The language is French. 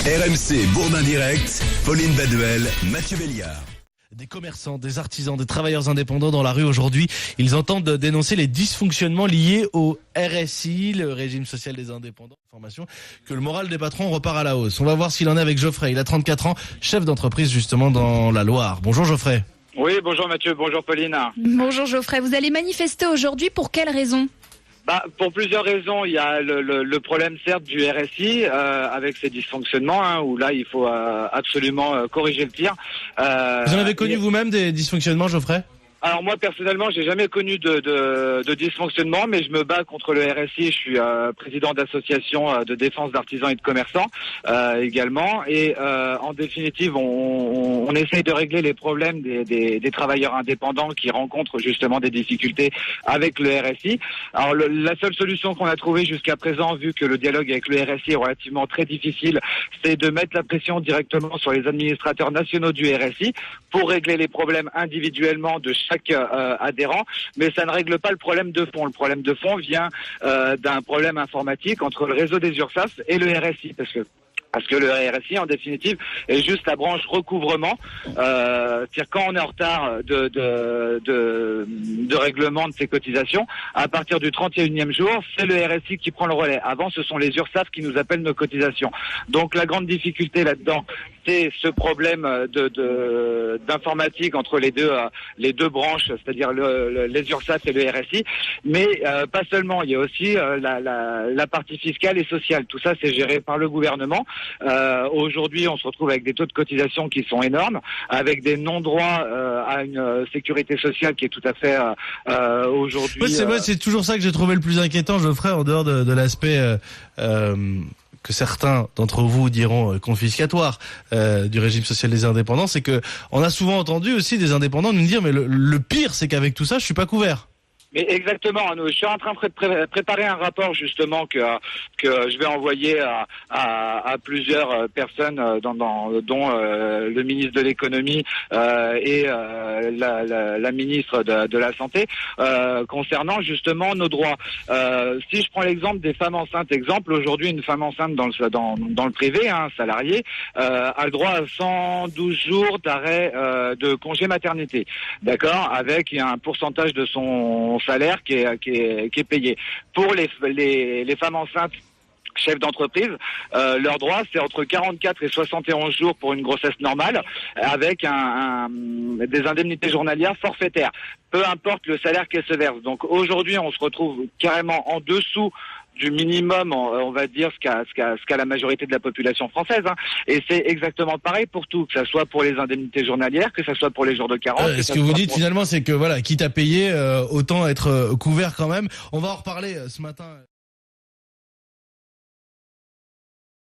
RMC Bourdin Direct, Pauline Baduel, Mathieu Béliard. Des commerçants, des artisans, des travailleurs indépendants dans la rue aujourd'hui. Ils entendent dénoncer les dysfonctionnements liés au RSI, le régime social des indépendants. Information que le moral des patrons repart à la hausse. On va voir s'il en est avec Geoffrey. Il a 34 ans, chef d'entreprise justement dans la Loire. Bonjour Geoffrey. Oui, bonjour Mathieu, bonjour Pauline. Bonjour Geoffrey, vous allez manifester aujourd'hui pour quelle raison ? Pour plusieurs raisons. Il y a le problème certes du RSI avec ses dysfonctionnements, où là il faut absolument corriger le tir. Vous en avez connu vous-même des dysfonctionnements, Geoffrey ? Alors moi personnellement, j'ai jamais connu de dysfonctionnement, mais je me bats contre le RSI. Je suis président d'association de défense d'artisans et de commerçants également. Et en définitive, on essaye de régler les problèmes des travailleurs indépendants qui rencontrent justement des difficultés avec le RSI. Alors la seule solution qu'on a trouvée jusqu'à présent, vu que le dialogue avec le RSI est relativement très difficile, c'est de mettre la pression directement sur les administrateurs nationaux du RSI pour régler les problèmes individuellement de chaque adhérent, mais ça ne règle pas le problème de fond. Le problème de fond vient d'un problème informatique entre le réseau des URSSAF et le RSI, parce que le RSI, en définitive, est juste la branche recouvrement. C'est-à-dire quand on est en retard de règlement de ses cotisations, à partir du 31e jour, c'est le RSI qui prend le relais. Avant, ce sont les URSSAF qui nous appellent nos cotisations. Donc la grande difficulté là-dedans, c'est ce problème d'informatique entre les deux branches, c'est-à-dire les URSSAF et le RSI. Mais pas seulement, il y a aussi la partie fiscale et sociale. Tout ça, c'est géré par le gouvernement. Aujourd'hui, on se retrouve avec des taux de cotisation qui sont énormes, avec des non-droits à une sécurité sociale qui est tout à fait aujourd'hui... Ouais, c'est toujours ça que j'ai trouvé le plus inquiétant, Geoffrey, en dehors de l'aspect... que certains d'entre vous diront confiscatoire du régime social des indépendants, c'est que on a souvent entendu aussi des indépendants nous dire mais le pire c'est qu'avec tout ça je suis pas couvert. Mais exactement, je suis en train de préparer un rapport justement que je vais envoyer à plusieurs personnes dont le ministre de l'économie et la ministre de la santé concernant justement nos droits. Si je prends l'exemple des femmes enceintes, aujourd'hui une femme enceinte dans le privé, salarié, a le droit à 112 jours d'arrêt de congé maternité, d'accord, avec un pourcentage de son salaire qui est payé. Pour les femmes enceintes chefs d'entreprise, leur droit c'est entre 44 et 71 jours pour une grossesse normale, avec des indemnités journalières forfaitaires, peu importe le salaire qu'elles se versent. Donc aujourd'hui on se retrouve carrément en dessous du minimum, on va dire ce qu'a la majorité de la population française, Et c'est exactement pareil pour tout, que ça soit pour les indemnités journalières, que ça soit pour les jours de carence. Ce que vous dites finalement, c'est que voilà, quitte à payer, autant être couvert quand même. On va en reparler ce matin.